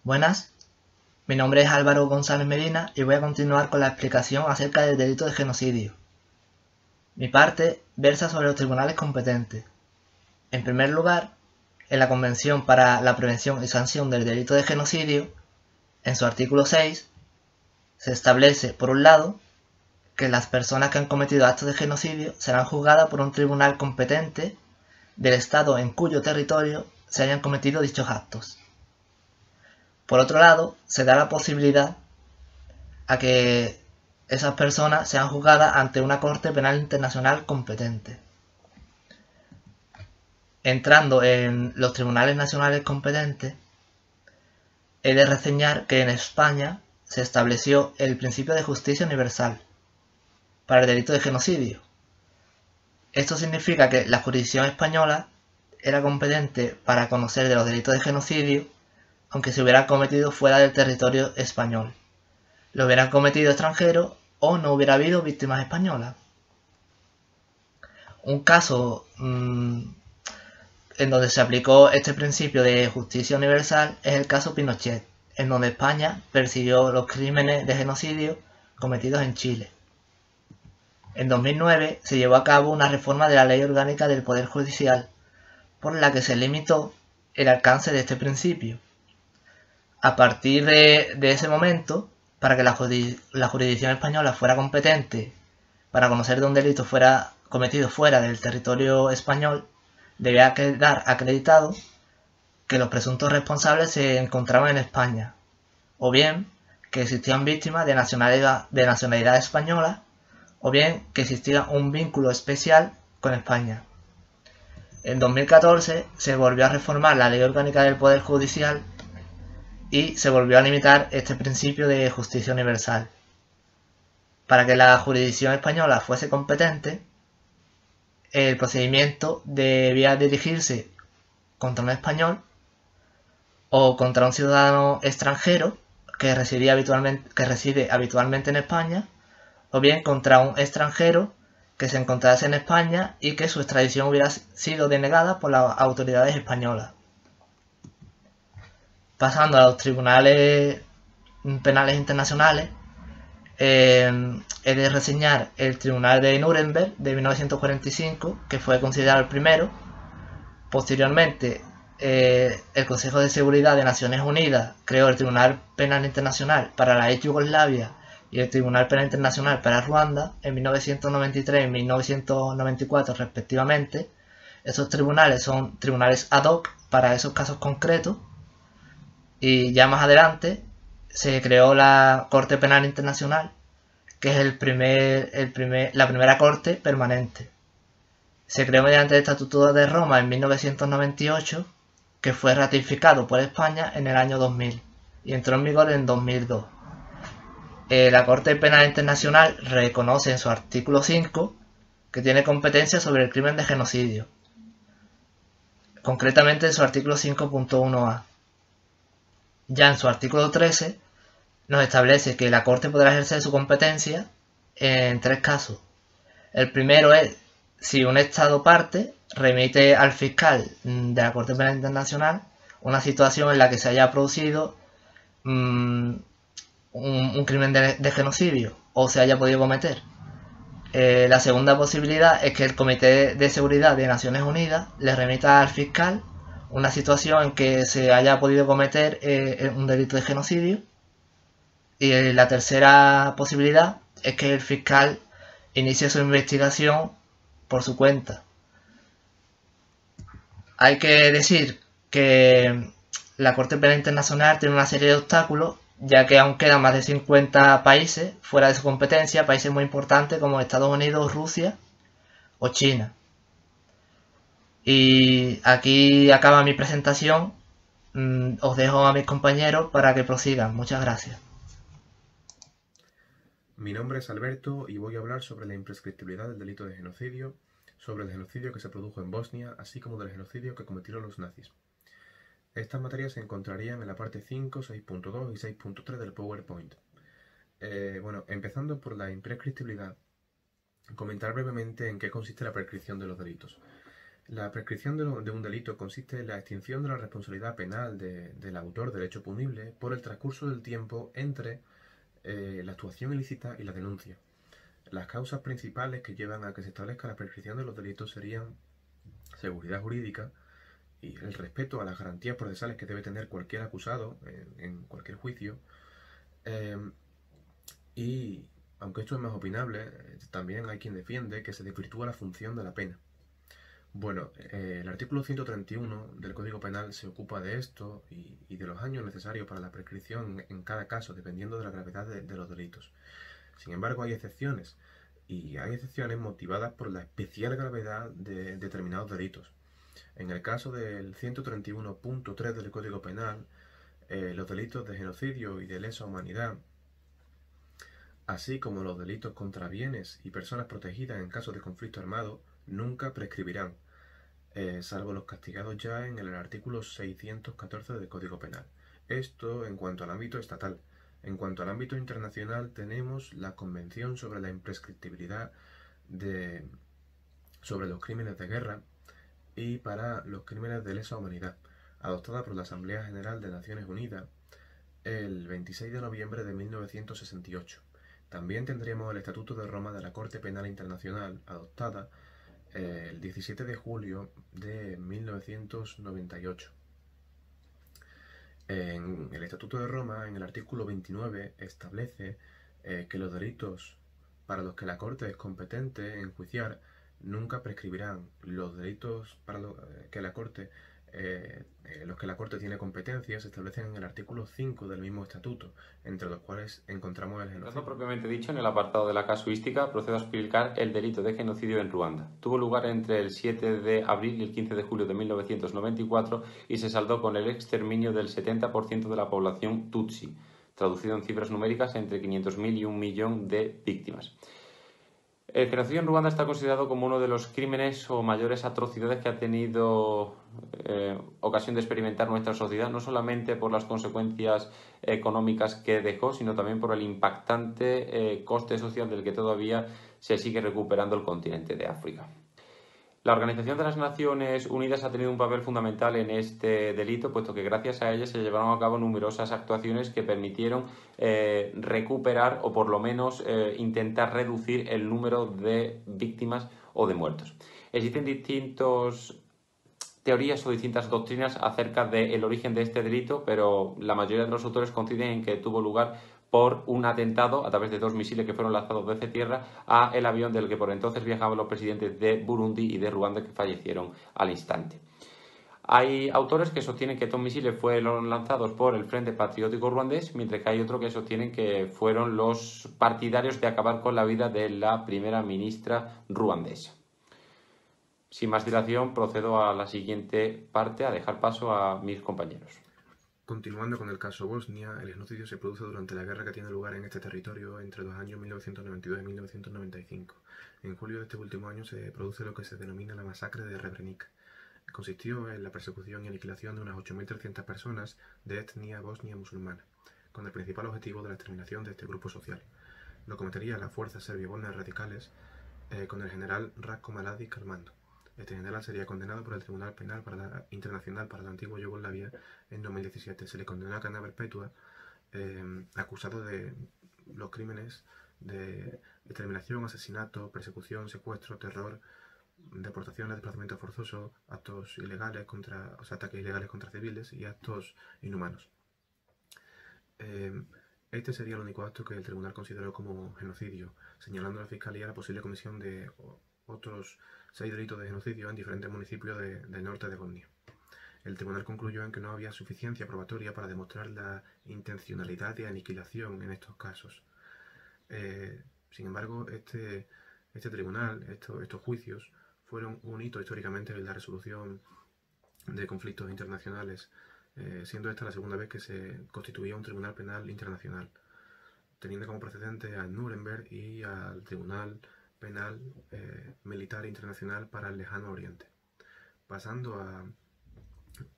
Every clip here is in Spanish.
Buenas, mi nombre es Álvaro González Medina y voy a continuar con la explicación acerca del delito de genocidio. Mi parte versa sobre los tribunales competentes. En primer lugar, en la Convención para la Prevención y Sanción del Delito de Genocidio, en su artículo 6, se establece, por un lado, que las personas que han cometido actos de genocidio serán juzgadas por un tribunal competente del Estado en cuyo territorio se hayan cometido dichos actos. Por otro lado, se da la posibilidad a que esas personas sean juzgadas ante una Corte Penal Internacional competente. Entrando en los tribunales nacionales competentes, he de reseñar que en España se estableció el principio de justicia universal para el delito de genocidio. Esto significa que la jurisdicción española era competente para conocer de los delitos de genocidio, aunque se hubieran cometido fuera del territorio español, lo hubieran cometido extranjeros o no hubiera habido víctimas españolas. Un caso en donde se aplicó este principio de justicia universal es el caso Pinochet, en donde España persiguió los crímenes de genocidio cometidos en Chile. En 2009 se llevó a cabo una reforma de la Ley Orgánica del Poder Judicial, por la que se limitó el alcance de este principio. A partir de ese momento, para que la jurisdicción española fuera competente para conocer de un delito fuera cometido fuera del territorio español, debía quedar acreditado que los presuntos responsables se encontraban en España, o bien que existían víctimas de nacionalidad española, o bien que existía un vínculo especial con España. En 2014 se volvió a reformar la Ley Orgánica del Poder Judicial y se volvió a limitar este principio de justicia universal. Para que la jurisdicción española fuese competente, el procedimiento debía dirigirse contra un español o contra un ciudadano extranjero que reside habitualmente en España, o bien contra un extranjero que se encontrase en España y que su extradición hubiera sido denegada por las autoridades españolas. Pasando a los tribunales penales internacionales, he de reseñar el Tribunal de Nuremberg de 1945, que fue considerado el primero. Posteriormente, el Consejo de Seguridad de Naciones Unidas creó el Tribunal Penal Internacional para la ex Yugoslavia y el Tribunal Penal Internacional para Ruanda en 1993 y 1994 respectivamente. Esos tribunales son tribunales ad hoc para esos casos concretos, y ya más adelante se creó la Corte Penal Internacional, que es la primera corte permanente. Se creó mediante el Estatuto de Roma en 1998, que fue ratificado por España en el año 2000 y entró en vigor en 2002. La Corte Penal Internacional reconoce en su artículo 5 que tiene competencia sobre el crimen de genocidio, concretamente en su artículo 5.1a. Ya en su artículo 13 nos establece que la Corte podrá ejercer su competencia en tres casos. El primero es si un Estado parte remite al fiscal de la Corte Penal Internacional una situación en la que se haya producido un crimen de genocidio o se haya podido cometer. La segunda posibilidad es que el Comité de Seguridad de Naciones Unidas le remita al fiscal una situación en que se haya podido cometer un delito de genocidio. Y la tercera posibilidad es que el fiscal inicie su investigación por su cuenta. Hay que decir que la Corte Penal Internacional tiene una serie de obstáculos, ya que aún quedan más de 50 países fuera de su competencia, países muy importantes como Estados Unidos, Rusia o China. Y aquí acaba mi presentación. Os dejo a mis compañeros para que prosigan. Muchas gracias. Mi nombre es Alberto y voy a hablar sobre la imprescriptibilidad del delito de genocidio, sobre el genocidio que se produjo en Bosnia, así como del genocidio que cometieron los nazis. Estas materias se encontrarían en la parte 5, 6.2 y 6.3 del PowerPoint. Empezando por la imprescriptibilidad, comentar brevemente en qué consiste la prescripción de los delitos. La prescripción de un delito consiste en la extinción de la responsabilidad penal del autor del hecho punible por el transcurso del tiempo entre la actuación ilícita y la denuncia. Las causas principales que llevan a que se establezca la prescripción de los delitos serían seguridad jurídica y el respeto a las garantías procesales que debe tener cualquier acusado en cualquier juicio. Y aunque esto es más opinable, también hay quien defiende que se desvirtúa la función de la pena. Bueno, el artículo 131 del Código Penal se ocupa de esto y de los años necesarios para la prescripción en cada caso, dependiendo de la gravedad de los delitos. Sin embargo, hay excepciones, y hay excepciones motivadas por la especial gravedad de determinados delitos. En el caso del 131.3 del Código Penal, los delitos de genocidio y de lesa humanidad, así como los delitos contra bienes y personas protegidas en caso de conflicto armado, nunca prescribirán, salvo los castigados ya en el artículo 614 del Código Penal. Esto en cuanto al ámbito estatal. En cuanto al ámbito internacional, tenemos la Convención sobre la Imprescriptibilidad sobre los crímenes de guerra y para los crímenes de lesa humanidad, adoptada por la Asamblea General de Naciones Unidas el 26 de noviembre de 1968. También tendríamos el Estatuto de Roma de la Corte Penal Internacional, adoptada el 17 de julio de 1998. En el Estatuto de Roma, en el artículo 29, establece que los delitos para los que la Corte es competente en enjuiciar nunca prescribirán. Los delitos para los que la Corte tiene competencia se establecen en el artículo 5 del mismo estatuto, entre los cuales encontramos el genocidio. Propiamente dicho, en el apartado de la casuística, procedo a explicar el delito de genocidio en Ruanda. Tuvo lugar entre el 7 de abril y el 15 de julio de 1994 y se saldó con el exterminio del 70% de la población Tutsi, traducido en cifras numéricas entre 500.000 y 1 millón de víctimas. El genocidio en Ruanda está considerado como uno de los crímenes o mayores atrocidades que ha tenido ocasión de experimentar nuestra sociedad, no solamente por las consecuencias económicas que dejó, sino también por el impactante coste social del que todavía se sigue recuperando el continente de África. La Organización de las Naciones Unidas ha tenido un papel fundamental en este delito, puesto que gracias a ella se llevaron a cabo numerosas actuaciones que permitieron recuperar o por lo menos intentar reducir el número de víctimas o de muertos. Existen distintas teorías o distintas doctrinas acerca del origen de este delito, pero la mayoría de los autores coinciden en que tuvo lugar por un atentado a través de 2 misiles que fueron lanzados desde tierra a el avión del que por entonces viajaban los presidentes de Burundi y de Ruanda, que fallecieron al instante. Hay autores que sostienen que estos misiles fueron lanzados por el Frente Patriótico Ruandés, mientras que hay otros que sostienen que fueron los partidarios de acabar con la vida de la primera ministra ruandesa. Sin más dilación, procedo a la siguiente parte, a dejar paso a mis compañeros. Continuando con el caso Bosnia, el genocidio se produce durante la guerra que tiene lugar en este territorio entre los años 1992 y 1995. En julio de este último año se produce lo que se denomina la masacre de Srebrenica. Consistió en la persecución y aniquilación de unas 8.300 personas de etnia bosnia musulmana, con el principal objetivo de la exterminación de este grupo social. Lo cometería la fuerza serbia-bosnia radicales con el general Ratko Mladić al mando. Este general sería condenado por el Tribunal Penal Internacional para la antigua Yugoslavia en 2017. Se le condenó a cadena perpetua acusado de los crímenes de determinación, asesinato, persecución, secuestro, terror, deportaciones, desplazamiento forzoso, actos ilegales ataques ilegales contra civiles y actos inhumanos. Este sería el único acto que el tribunal consideró como genocidio, señalando a la Fiscalía la posible comisión de otros 6 delitos de genocidio en diferentes municipios del norte de Bosnia. El tribunal concluyó en que no había suficiencia probatoria para demostrar la intencionalidad de aniquilación en estos casos. Sin embargo, este tribunal, estos juicios, fueron un hito históricamente en la resolución de conflictos internacionales, siendo esta la segunda vez que se constituía un tribunal penal internacional, teniendo como precedente al Nuremberg y al Tribunal Penal Militar Internacional para el Lejano Oriente. Pasando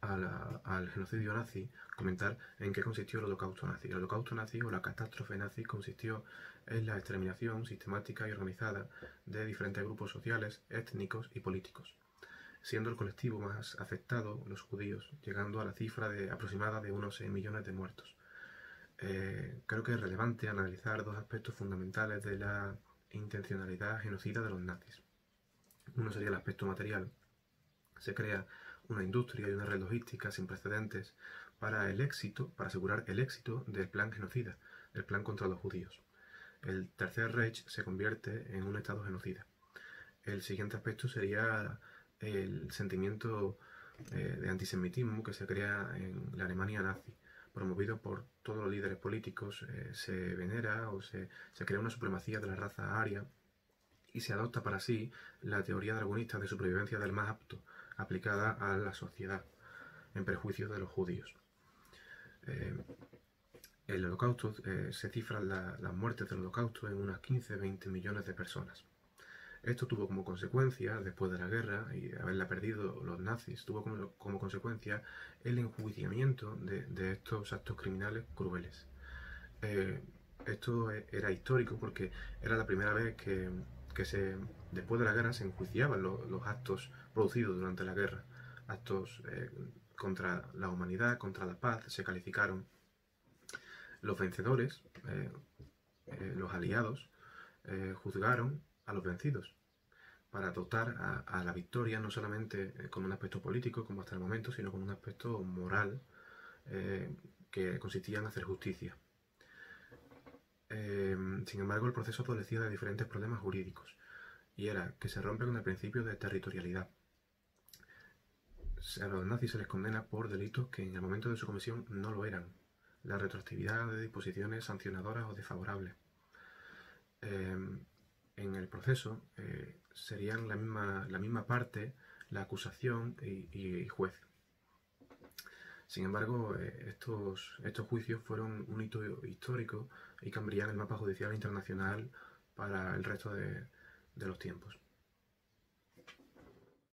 al genocidio nazi, comentar en qué consistió el holocausto nazi. El holocausto nazi o la catástrofe nazi consistió en la exterminación sistemática y organizada de diferentes grupos sociales, étnicos y políticos. siendo el colectivo más afectado los judíos, llegando a la cifra aproximada de unos 6 millones de muertos. Creo que es relevante analizar dos aspectos fundamentales de la intencionalidad genocida de los nazis. Uno sería el aspecto material. Se crea una industria y una red logística sin precedentes para asegurar el éxito del plan genocida, del plan contra los judíos. El Tercer Reich se convierte en un estado genocida. El siguiente aspecto sería el sentimiento de antisemitismo que se crea en la Alemania nazi, promovido por todos los líderes políticos. Se venera o se crea una supremacía de la raza aria y se adopta para sí la teoría darwinista de supervivencia del más apto, aplicada a la sociedad, en perjuicio de los judíos. El holocausto, se cifran las muertes del holocausto en unas 15-20 millones de personas. Esto tuvo como consecuencia, después de la guerra y de haberla perdido los nazis, tuvo como consecuencia el enjuiciamiento de estos actos criminales crueles. Esto era histórico porque era la primera vez que después de la guerra se enjuiciaban los actos producidos durante la guerra. Actos contra la humanidad, contra la paz, se calificaron. Los vencedores, los aliados, juzgaron a los vencidos para dotar a la victoria no solamente con un aspecto político como hasta el momento, sino con un aspecto moral que consistía en hacer justicia. Sin embargo, el proceso adolecía de diferentes problemas jurídicos, y era que se rompe con el principio de territorialidad. A los nazis se les condena por delitos que en el momento de su comisión no lo eran. La retroactividad de disposiciones sancionadoras o desfavorables. En el proceso serían la misma parte la acusación y juez. Sin embargo, estos juicios fueron un hito histórico y cambiarían el mapa judicial internacional para el resto de los tiempos.